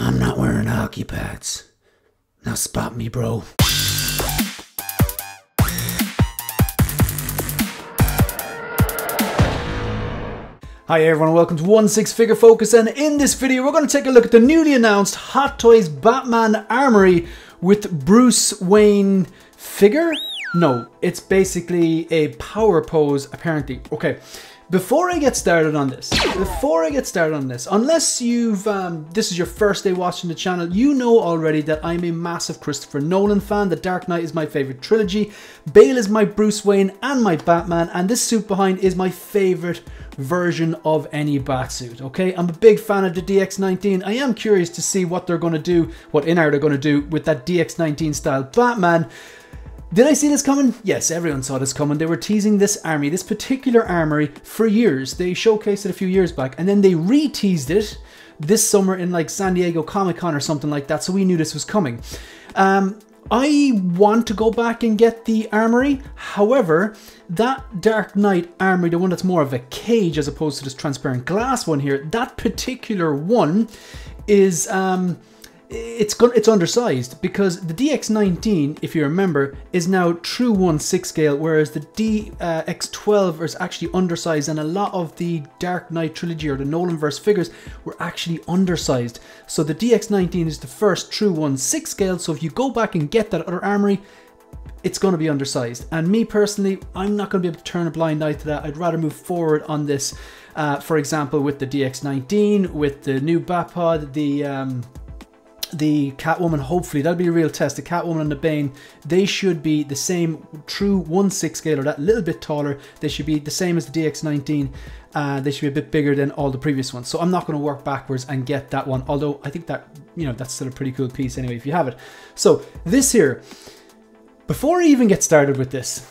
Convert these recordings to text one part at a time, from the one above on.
I'm not wearing hockey pads. Now spot me, bro. Hi everyone, welcome to 16 Figure Focus, and in this video we're going to take a look at the newly announced Hot Toys Batman Armory with Bruce Wayne figure? No, it's basically a power pose apparently. Okay, before I get started on this, unless you've, this is your first day watching the channel, you know already that I'm a massive Christopher Nolan fan. The Dark Knight is my favorite trilogy, Bale is my Bruce Wayne and my Batman, and this suit behind is my favorite version of any Batsuit. Okay, I'm a big fan of the DX19. I am curious to see what they're going to do, what in-art they're going to do with that DX19 style Batman. Did I see this coming? Yes, everyone saw this coming. They were teasing this armory, this particular armory, for years. They showcased it a few years back, and then they re-teased it this summer in like San Diego Comic-Con or something like that, so we knew this was coming. I want to go back and get the armory. However, that Dark Knight armory, the one that's more of a cage as opposed to this transparent glass one here, that particular one is it's undersized, because the DX19, if you remember, is now true 1/6 scale, whereas the DX12 is actually undersized, and a lot of the Dark Knight trilogy or the Nolan-Verse figures were actually undersized. So the DX19 is the first true 1/6 scale, so if you go back and get that other armory, it's going to be undersized. And me personally, I'm not going to be able to turn a blind eye to that. I'd rather move forward on this, for example, with the DX19, with the new Batpod, the Catwoman. Hopefully that'll be a real test. The Catwoman and the Bane, they should be the same true 1/6 scale, or that little bit taller. They should be the same as the DX19. They should be a bit bigger than all the previous ones. So I'm not going to work backwards and get that one, although I think that, you know, that's still a pretty cool piece anyway if you have it. So this here, before I even get started with this,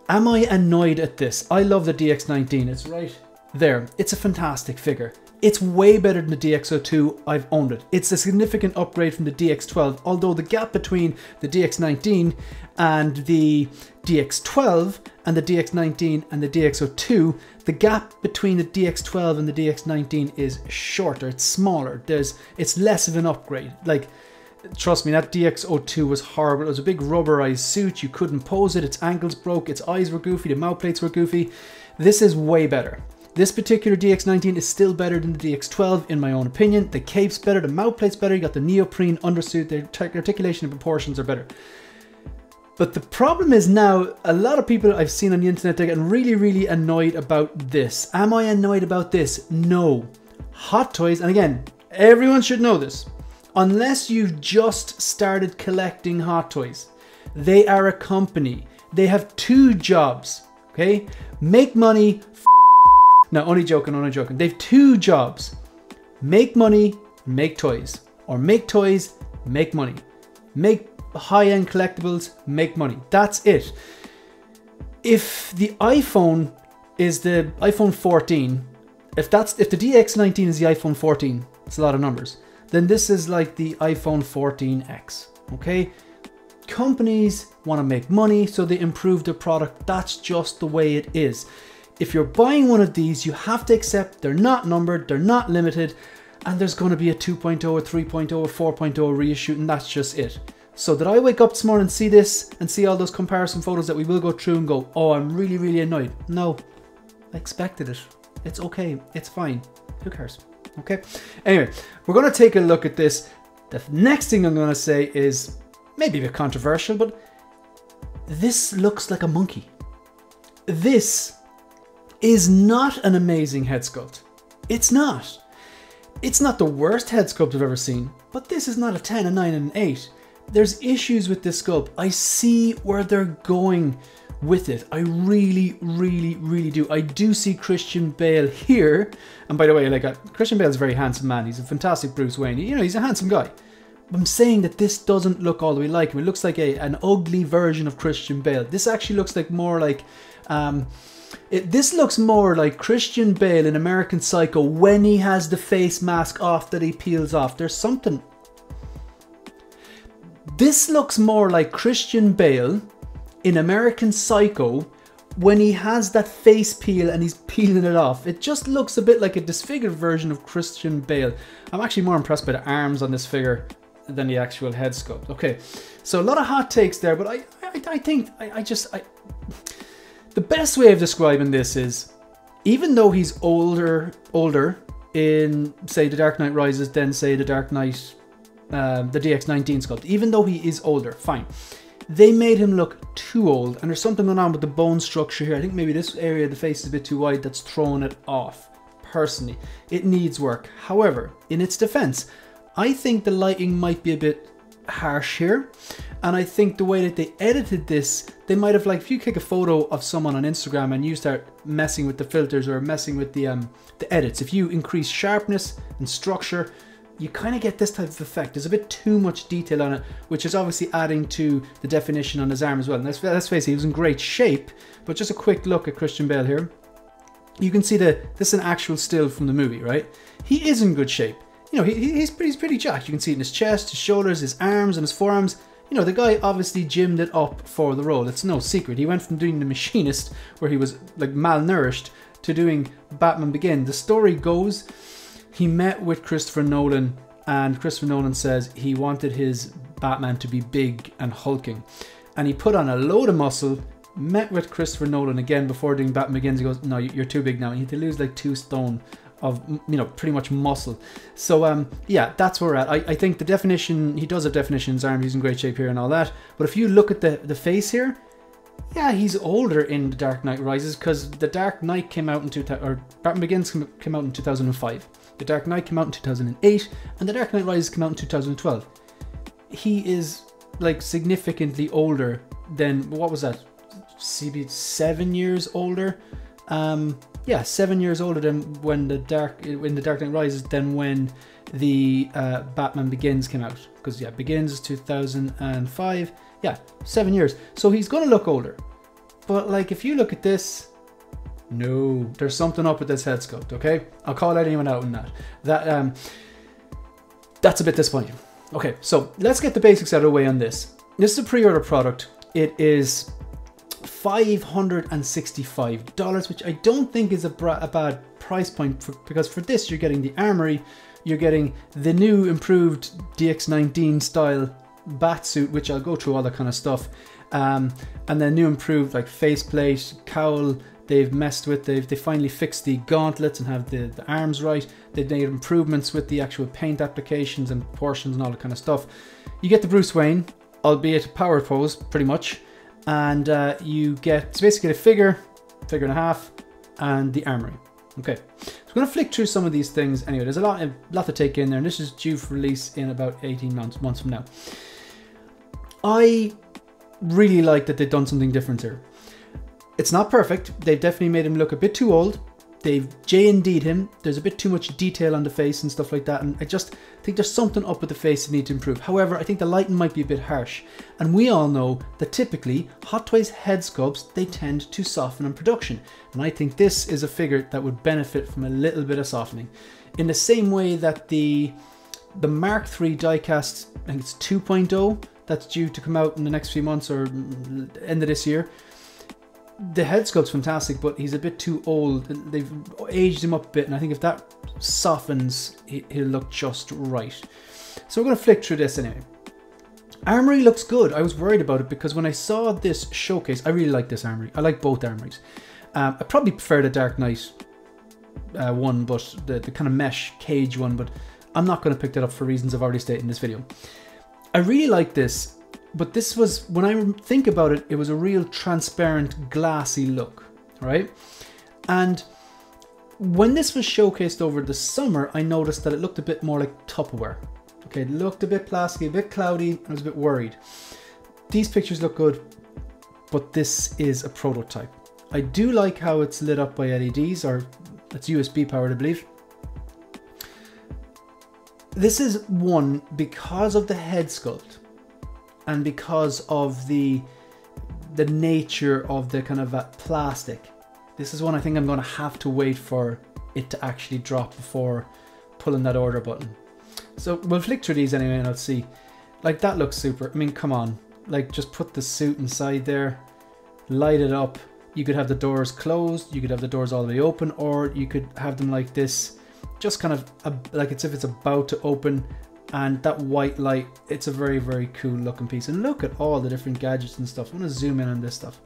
am I annoyed at this? I love the DX19. It's right there. It's a fantastic figure. It's way better than the DX02. I've owned it. It's a significant upgrade from the DX12, although the gap between the DX19 and the DX12 and the DX19 and the DX02, the gap between the DX12 and the DX19 is shorter. It's smaller. It's less of an upgrade. Like, trust me, that DX02 was horrible. It was a big rubberized suit. You couldn't pose it. Its ankles broke. Its eyes were goofy. The mouth plates were goofy. This is way better. This particular DX19 is still better than the DX12 in my own opinion. The cape's better, the mouth plate's better, you got the neoprene undersuit, the articulation and proportions are better. But the problem is now, a lot of people I've seen on the internet, they're getting really annoyed about this. Am I annoyed about this? No. Hot Toys, and again, everyone should know this, unless you've just started collecting Hot Toys, they are a company. They have two jobs, okay? Make money. No, only joking. They have two jobs. Make money, make toys. Or make toys, make money. Make high-end collectibles, make money. That's it. If the iPhone is the iPhone 14, if the DX19 is the iPhone 14, it's a lot of numbers, then this is like the iPhone 14X, okay? Companies want to make money, so they improve their product. That's just the way it is. If you're buying one of these, you have to accept they're not numbered, they're not limited, and there's going to be a 2.0, a 3.0, a 4.0 reissue, and that's just it. So did I wake up this morning and see this, and see all those comparison photos that we will go through and go, oh, I'm really annoyed? No, I expected it. It's okay, it's fine. Who cares? Okay? Anyway, we're going to take a look at this. The next thing I'm going to say is maybe a bit controversial, but this looks like a monkey. This is not an amazing head sculpt. It's not. It's not the worst head sculpt I've ever seen, but this is not a 10, a 9, and an 8. There's issues with this sculpt. I see where they're going with it. I really do. I do see Christian Bale here. And by the way, like, Christian Bale's a very handsome man. He's a fantastic Bruce Wayne. You know, he's a handsome guy. I'm saying that this doesn't look all the way like him. It looks like an ugly version of Christian Bale. This actually looks like more like this looks more like Christian Bale in American Psycho when he has the face mask off that he peels off. There's something. This looks more like Christian Bale in American Psycho when he has that face peel and he's peeling it off, it just looks a bit like a disfigured version of Christian Bale. I'm actually more impressed by the arms on this figure than the actual head sculpt. Okay, so a lot of hot takes there, but I think the best way of describing this is, even though he's older in, say, The Dark Knight Rises than, say, the Dark Knight, the DX19 sculpt, even though he is older, fine. They made him look too old, and there's something going on with the bone structure here. I think maybe this area of the face is a bit too wide, that's throwing it off. Personally, it needs work. However, in its defense, I think the lighting might be a bit harsh here, and I think the way that they edited this, they might have, like, if you take a photo of someone on Instagram and you start messing with the filters or messing with the edits, if you increase sharpness and structure, you kind of get this type of effect. There's a bit too much detail on it, which is obviously adding to the definition on his arm as well. And let's face it, he was in great shape, but just a quick look at Christian Bale here. You can see that this is an actual still from the movie, right? He is in good shape. You know, he's pretty jacked. You can see it in his chest, his shoulders, his arms, and his forearms. You know, the guy obviously gymmed it up for the role. It's no secret. He went from doing The Machinist, where he was like malnourished, to doing Batman Begins. The story goes, he met with Christopher Nolan, and Christopher Nolan says he wanted his Batman to be big and hulking. And he put on a load of muscle, met with Christopher Nolan again before doing Batman Begins. He goes, no, you're too big now. You need to lose like 2 stone of, you know, pretty much muscle. So yeah, that's where we're at. I think the definition, he does have definition in his arm, he's in great shape here and all that. But if you look at the face here, yeah, he's older in The Dark Knight Rises, because The Dark Knight came out in Batman Begins came out in 2005. The Dark Knight came out in 2008, and The Dark Knight Rises came out in 2012. He is like significantly older than, what was that? 7 years older. Yeah, 7 years older than when The Dark Knight Rises than when the Batman Begins came out. Because yeah, Begins is 2005. Yeah, 7 years. So he's gonna look older. But like, if you look at this, no, there's something up with this head sculpt, okay? I'll call anyone out on that. That's a bit disappointing. Okay, so let's get the basics out of the way on this. This is a pre-order product. It is $565, which I don't think is a bad price point, because for this you're getting the Armory, you're getting the new improved DX19 style bat suit, which I'll go through all that kind of stuff, and then new improved like faceplate, cowl. They've messed with, they finally fixed the gauntlets and have the arms right. They've made improvements with the actual paint applications and portions and all that kind of stuff. You get the Bruce Wayne, albeit power pose, pretty much. And you get, it's basically a figure and a half, and the Armory. Okay, so I'm going to flick through some of these things anyway. There's a lot to take in there, and this is due for release in about 18 months from now. I really like that they've done something different here. It's not perfect. They've definitely made him look a bit too old. They've J&D'd him. There's a bit too much detail on the face and stuff like that. And I just think there's something up with the face that needs to improve. However, I think the lighting might be a bit harsh. And we all know that typically Hot Toys head sculpts, they tend to soften in production. And I think this is a figure that would benefit from a little bit of softening. In the same way that the Mark III diecast, I think it's 2.0, that's due to come out in the next few months or end of this year. The head sculpt's fantastic, but he's a bit too old. They've aged him up a bit, and I think if that softens, he'll look just right. So we're going to flick through this anyway. Armory looks good. I was worried about it because when I saw this showcase, I really like this Armory. I like both Armories. I probably prefer the Dark Knight one, but the kind of mesh cage one, but I'm not going to pick that up for reasons I've already stated in this video. I really like this. But this was, when I think about it, it was a real transparent, glassy look, right? And when this was showcased over the summer, I noticed that it looked a bit more like Tupperware. Okay, it looked a bit plasticky, a bit cloudy, I was a bit worried. These pictures look good, but this is a prototype. I do like how it's lit up by LEDs, or it's USB powered, I believe. This is one because of the head sculpt. And because of the nature of the kind of plastic, this is one I think I'm going to have to wait for it to actually drop before pulling that order button. So we'll flick through these anyway and I'll see. Like, that looks super. I mean, come on. Like, just put the suit inside there, light it up. You could have the doors closed, you could have the doors all the way open, or you could have them like this, just kind of like it's if it's about to open. And that white light, it's a very, very cool looking piece. And look at all the different gadgets and stuff. I want to zoom in on this stuff.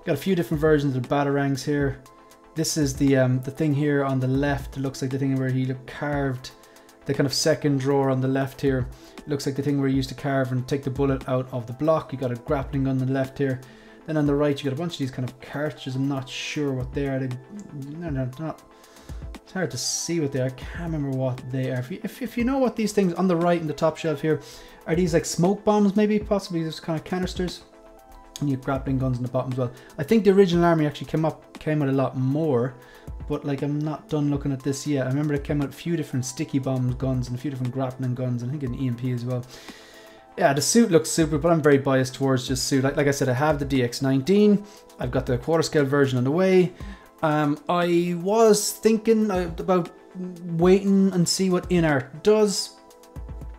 Got a few different versions of the batarangs here. This is the thing here on the left. It looks like the thing where he carved the kind of second drawer on the left here. It looks like the thing where he used to carve and take the bullet out of the block. You got a grappling gun on the left here. Then on the right, you got a bunch of these kind of cartridges. I'm not sure what they are. No, not. It's hard to see what they are. I can't remember what they are. If you know what these things on the right in the top shelf here, are these like smoke bombs maybe? Possibly these kind of canisters. And you have grappling guns in the bottom as well. I think the original Armory actually came with a lot more, but like I'm not done looking at this yet. I remember it came with a few different sticky bomb guns and a few different grappling guns, and I think an EMP as well. Yeah, the suit looks super, but I'm very biased towards this suit. Like I said, I have the DX19. I've got the quarter scale version on the way. I was thinking about waiting and see what InArt does.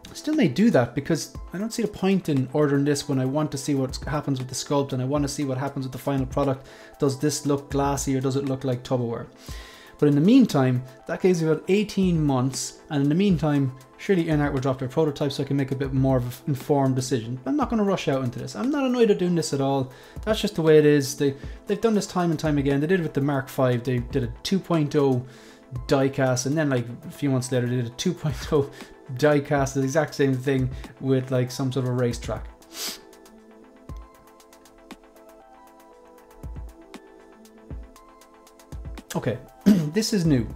I still may do that because I don't see the point in ordering this when I want to see what happens with the sculpt and I want to see what happens with the final product. Does this look glassy or does it look like Tupperware? But in the meantime, that gives me about 18 months, and in the meantime, surely InArt will drop their prototype so I can make a bit more of an informed decision. I'm not going to rush out into this. I'm not annoyed at doing this at all. That's just the way it is. They've done this time and time again. They did it with the Mark V. They did a 2.0 diecast, and then like a few months later they did a 2.0 diecast, the exact same thing with like some sort of a racetrack. Okay, this is new.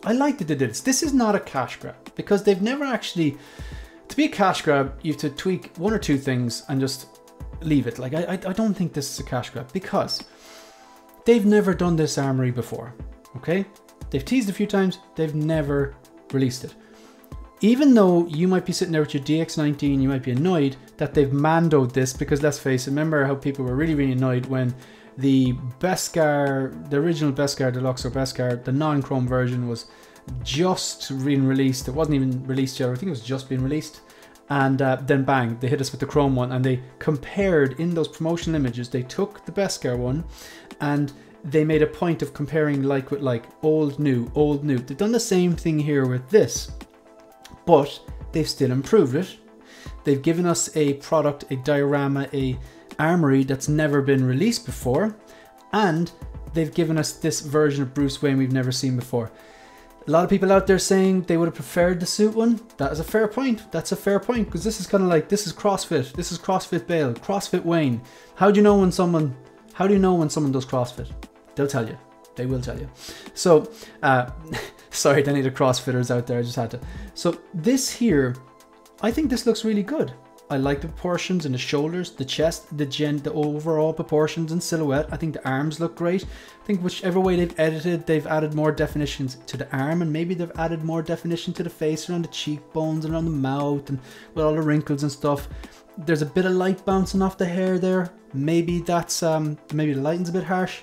I like that they did this. This is not a cash grab because they've never actually, to be a cash grab, you have to tweak one or two things and just leave it. Like I don't think this is a cash grab because they've never done this Armory before. Okay, they've teased a few times, they've never released it. Even though you might be sitting there with your DX19, you might be annoyed that they've mandoed this because let's face it, remember how people were really, really annoyed when the Beskar, the original Beskar Deluxe or Beskar, the non-chrome version was just being released. It wasn't even released yet. I think it was just being released. And then bang, they hit us with the chrome one and they compared in those promotional images. They took the Beskar one and they made a point of comparing like with like, old, new, old, new. They've done the same thing here with this, but they've still improved it. They've given us a product, a diorama, a Armory that's never been released before, and they've given us this version of Bruce Wayne we've never seen before. A lot of people out there saying they would have preferred the suit one. That is a fair point. That's a fair point because this is kind of like, this is CrossFit. This is CrossFit Bale, CrossFit Wayne. How do you know when someone does CrossFit? They'll tell you. They will tell you. So, sorry to any of the CrossFitters out there. I just had to. So this here, I think this looks really good. I like the proportions in the shoulders, the chest, the overall proportions and silhouette. I think the arms look great. I think whichever way they've edited, they've added more definitions to the arm, and maybe they've added more definition to the face around the cheekbones and around the mouth and with all the wrinkles and stuff. There's a bit of light bouncing off the hair there. Maybe that's maybe the lighting's a bit harsh.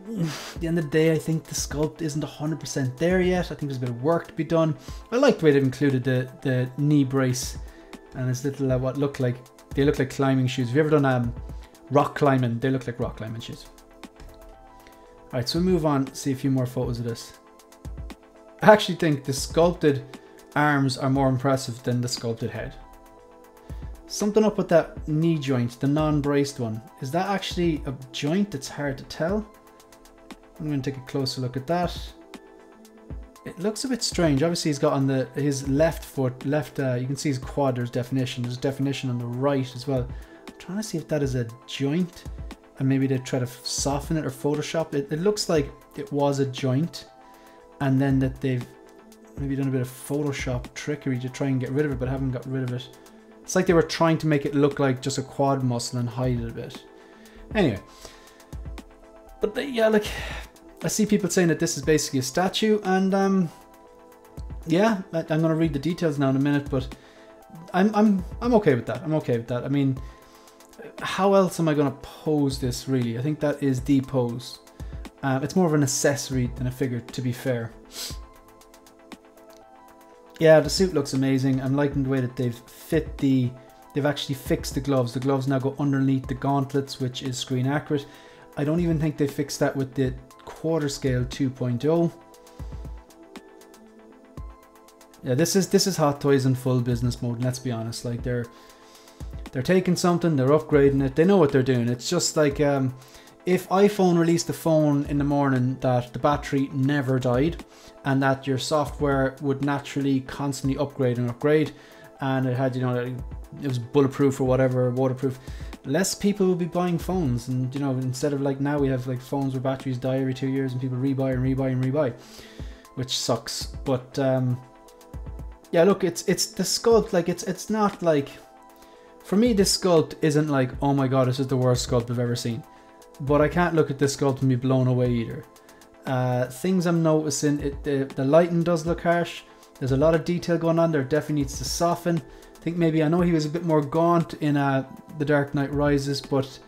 At the end of the day, I think the sculpt isn't 100% there yet. I think there's a bit of work to be done. I like the way they've included the knee brace and this little what look like, they look like climbing shoes. If you've ever done rock climbing, they look like rock climbing shoes. Alright, so we'll move on, see a few more photos of this. I actually think the sculpted arms are more impressive than the sculpted head. Something up with that knee joint, the non-braced one. Is that actually a joint? It's hard to tell. I'm going to take a closer look at that. It looks a bit strange. Obviously he's got on his left foot, you can see his quad, there's definition. There's definition on the right as well. I'm trying to see if that is a joint and maybe they try to soften it or Photoshop it. It looks like it was a joint and then that they've maybe done a bit of Photoshop trickery to try and get rid of it, but haven't got rid of it. It's like they were trying to make it look like just a quad muscle and hide it a bit. Anyway, but yeah, like I see people saying that this is basically a statue, and yeah, I'm gonna read the details now in a minute, but I'm okay with that. I'm okay with that. I mean, how else am I gonna pose this really? I think that is the pose. It's more of an accessory than a figure, to be fair. Yeah, the suit looks amazing. I'm liking the way that they've actually fixed the gloves. The gloves now go underneath the gauntlets, which is screen accurate. I don't even think they fixed that with the quarter scale 2.0. Yeah, this is Hot Toys in full business mode. Let's be honest, like they're taking something, they're upgrading it, they know what they're doing. It's just like if iPhone released a phone in the morning that the battery never died and that your software would naturally constantly upgrade and upgrade, and it had, you know, it was bulletproof or whatever, waterproof, less people will be buying phones. And, you know, instead of like now we have like phones where batteries die every 2 years and people rebuy and rebuy and rebuy, which sucks. But yeah, look, it's the sculpt, like it's not like, for me this sculpt isn't like, oh my god, this is the worst sculpt I've ever seen. But I can't look at this sculpt and be blown away either. Things I'm noticing, the lighting does look harsh. There's a lot of detail going on there. Definitely needs to soften. I think maybe, I know he was a bit more gaunt in The Dark Knight Rises, but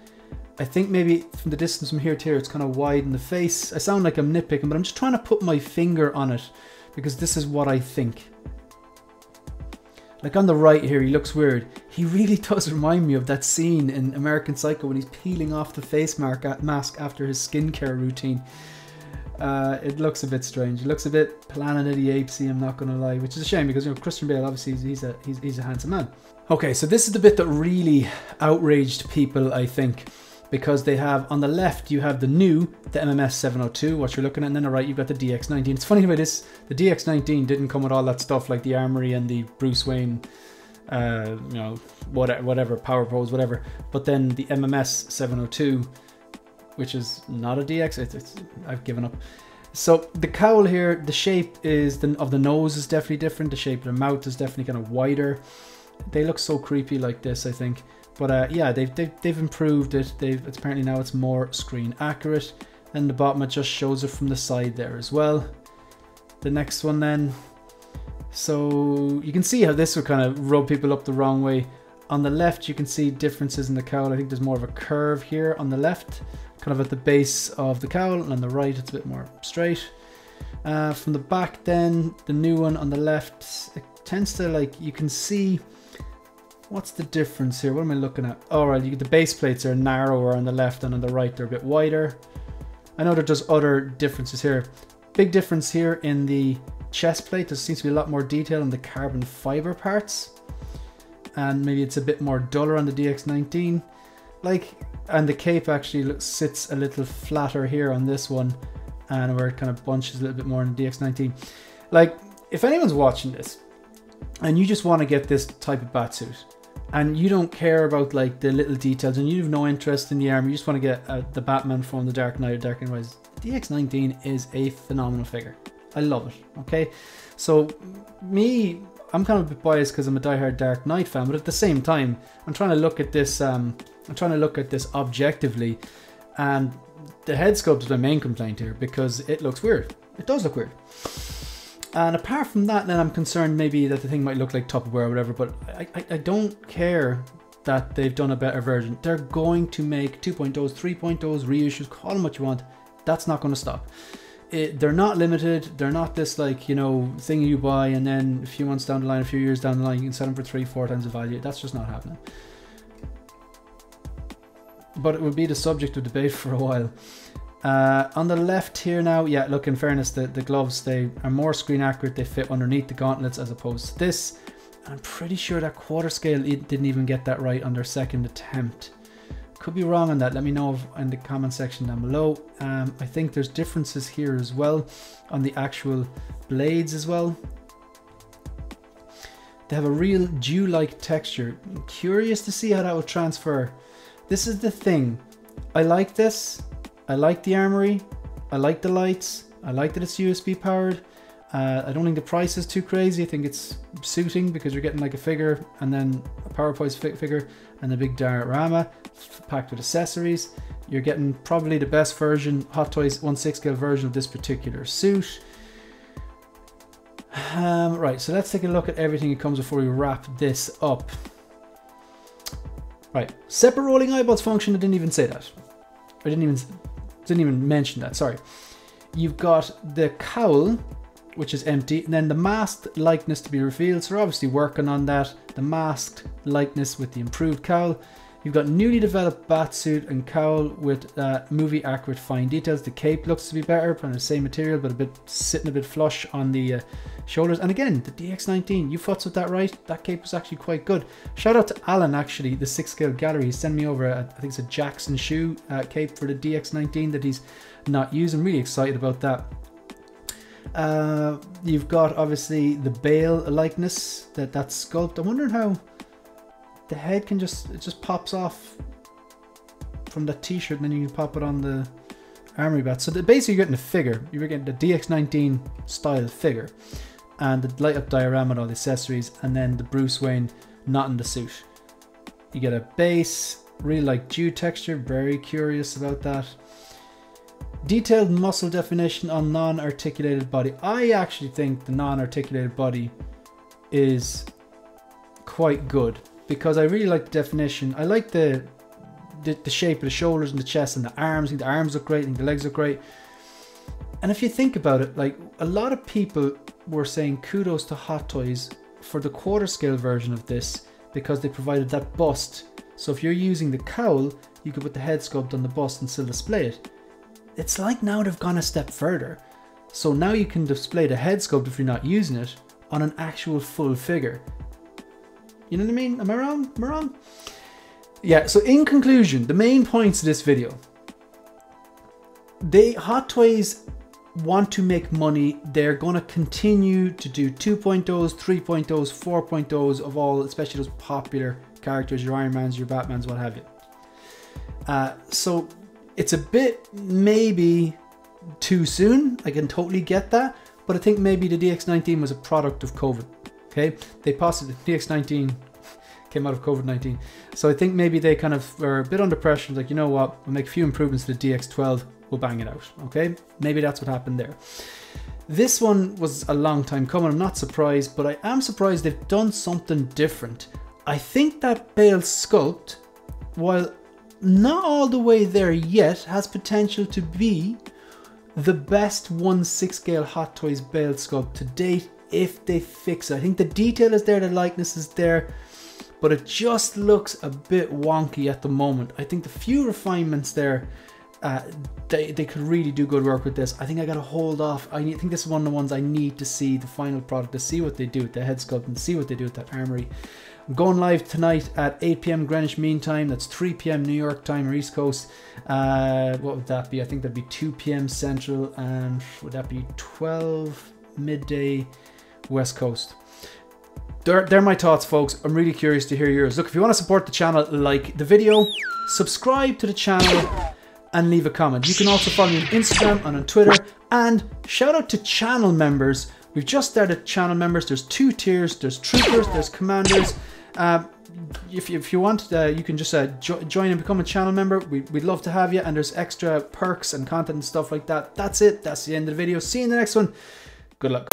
I think maybe from the distance from here to here, it's kind of wide in the face. I sound like I'm nitpicking, but I'm just trying to put my finger on it because this is what I think. Like on the right here, he looks weird. He really does remind me of that scene in American Psycho when he's peeling off the face mask after his skincare routine. It looks a bit strange. It looks a bit Planet of the Apesy, I'm not going to lie, which is a shame because, you know, Christian Bale, obviously he's a handsome man. Okay, so this is the bit that really outraged people, I think, because they have, on the left, you have the MMS702, what you're looking at, and then on the right, you've got the DX19. It's funny about this, the DX19 didn't come with all that stuff like the Armory and the Bruce Wayne, you know, whatever, Power Pose, whatever. But then the MMS702, which is not a DX, I've given up. So the cowl here, the shape is of the nose is definitely different. The shape of the mouth is definitely kind of wider. They look so creepy like this, I think. But yeah, they've improved it. It's apparently now it's more screen accurate. And the bottom, it just shows it from the side there as well. The next one then. So you can see how this would kind of rub people up the wrong way. On the left, you can see differences in the cowl. I think there's more of a curve here on the left, kind of at the base of the cowl, and on the right, it's a bit more straight. From the back then, the new one on the left, it tends to, like, you can see, what's the difference here? What am I looking at? Oh, right, the base plates are narrower on the left, and on the right, they're a bit wider. I know there's just other differences here. Big difference here in the chest plate. There seems to be a lot more detail on the carbon fiber parts. And maybe it's a bit more duller on the DX19. Like, and the cape actually sits a little flatter here on this one, and where it kind of bunches a little bit more in the DX19. Like, if anyone's watching this and you just want to get this type of batsuit and you don't care about like the little details and you have no interest in the armor, you just want to get the Batman from The Dark Knight or Dark Knight Rises, the DX19 is a phenomenal figure. I love it. Okay, so I'm kind of a bit biased because I'm a diehard Dark Knight fan, but at the same time, I'm trying to look at this. I'm trying to look at this objectively, and the head sculpt is my main complaint here because it looks weird. It does look weird. And apart from that, then I'm concerned maybe that the thing might look like Tupperware or whatever. But I don't care that they've done a better version. They're going to make 2.0s, 3.0s, reissues, call them what you want. That's not going to stop. They're not limited. They're not this, like, you know, thing you buy and then a few months down the line, a few years down the line, you can sell them for 3-4 times the value. That's just not happening. But it will be the subject of debate for a while. On the left here now, yeah, look, in fairness, the gloves, they are more screen accurate. They fit underneath the gauntlets as opposed to this. And I'm pretty sure that quarter scale didn't even get that right on their second attempt. Could be wrong on that. Let me know in the comment section down below. I think there's differences here as well on the actual blades as well. They have a real dew-like texture. I'm curious to see how that will transfer. This is the thing. I like this. I like the Armory. I like the lights. I like that it's USB powered. I don't think the price is too crazy. I think it's suiting because you're getting like a figure and then a PowerPoint figure and a big diorama packed with accessories. You're getting probably the best version, Hot Toys 1/6 scale version of this particular suit. Right, so let's take a look at everything that comes before we wrap this up. Right, separate rolling eyeballs function. I didn't even say that. I didn't even mention that. Sorry. You've got the cowl, which is empty, and then the masked likeness to be revealed. So we're obviously working on that. The masked likeness with the improved cowl. You've got newly developed batsuit and cowl with movie accurate fine details. The cape looks to be better, from the same material, but sitting a bit flush on the shoulders. And again, the DX19, you futzed with that, right? That cape was actually quite good. Shout out to Alan, actually, the 6 Scale Gallery. He sent me over, I think it's a Jackson shoe cape for the DX19 that he's not using. I'm really excited about that. You've got obviously the Bale likeness, that sculpt. I'm wondering how the head can just pops off from that t-shirt, and then you can pop it on the Armory bat. So basically you're getting a figure. You're getting the DX19 style figure, and the light up diorama and all the accessories, and then the Bruce Wayne not in the suit. You get a base, really like dew texture, very curious about that. Detailed muscle definition on non-articulated body. I actually think the non-articulated body is quite good, because I really like the definition. I like the shape of the shoulders and the chest and the arms. I think the arms look great. I think the legs look great. And if you think about it, like, a lot of people were saying kudos to Hot Toys for the quarter scale version of this, because they provided that bust. So if you're using the cowl, you could put the head sculpt on the bust and still display it. It's like now they've gone a step further. So now you can display the head sculpt, if you're not using it, on an actual full figure. You know what I mean? Am I wrong? Am I wrong? Yeah, so in conclusion, the main points of this video. Hot Toys want to make money. They're going to continue to do 2.0s, 3.0s, 4.0s of all, especially those popular characters, your Iron Mans, your Batmans, what have you. So it's a bit maybe too soon. I can totally get that. But I think maybe the DX19 was a product of COVID. Okay, they possibly, DX19 came out of COVID-19. So I think maybe they kind of were a bit under pressure. Like, you know what, we'll make a few improvements to the DX12, we'll bang it out. Okay, maybe that's what happened there. This one was a long time coming. I'm not surprised, but I am surprised they've done something different. I think that Bale sculpt, while not all the way there yet, has potential to be the best 1/6 scale Hot Toys Bale sculpt to date, if they fix it. I think the detail is there, the likeness is there, but it just looks a bit wonky at the moment. I think the few refinements there, they could really do good work with this. I think I gotta hold off. I think this is one of the ones I need to see the final product, to see what they do with the head sculpt and see what they do with that Armory. I'm going live tonight at 8 PM Greenwich Mean Time. That's 3 PM New York time or East Coast. What would that be? I think that'd be 2 PM Central, and would that be 12 midday West Coast? They're my thoughts, folks. I'm really curious to hear yours. Look, if you want to support the channel, like the video, subscribe to the channel, and leave a comment. You can also follow me on Instagram and on Twitter. And shout out to channel members. We've just started channel members. There's 2 tiers. There's troopers, there's commanders. If you want, you can just join and become a channel member. We'd love to have you. And there's extra perks and content and stuff like that. That's it. That's the end of the video. See you in the next one. Good luck.